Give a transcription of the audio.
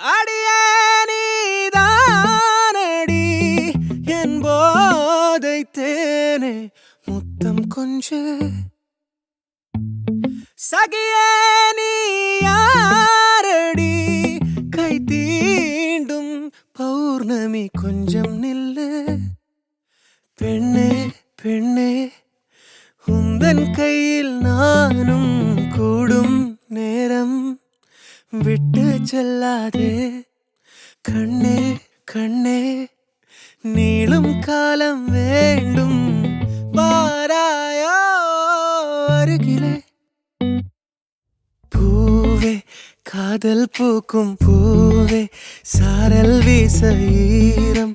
அடியே நீதானடி என் போதை தேனே முத்தம் கொஞ்சு சகியே நீ யாரடி கை தீண்டும் பௌர்ணமி கொஞ்சம் நில்லு பெண்ணே பெண்ணே உந்தன் கையில் நானும் கூடும் நேரம் விட்டு செல்லாதே கண்ணே கண்ணே நீளும் காலம் வேண்டும் வாராயோ அருகிலே பூவே காதல் பூக்கும் பூவே சாரல் வீச ஈரம்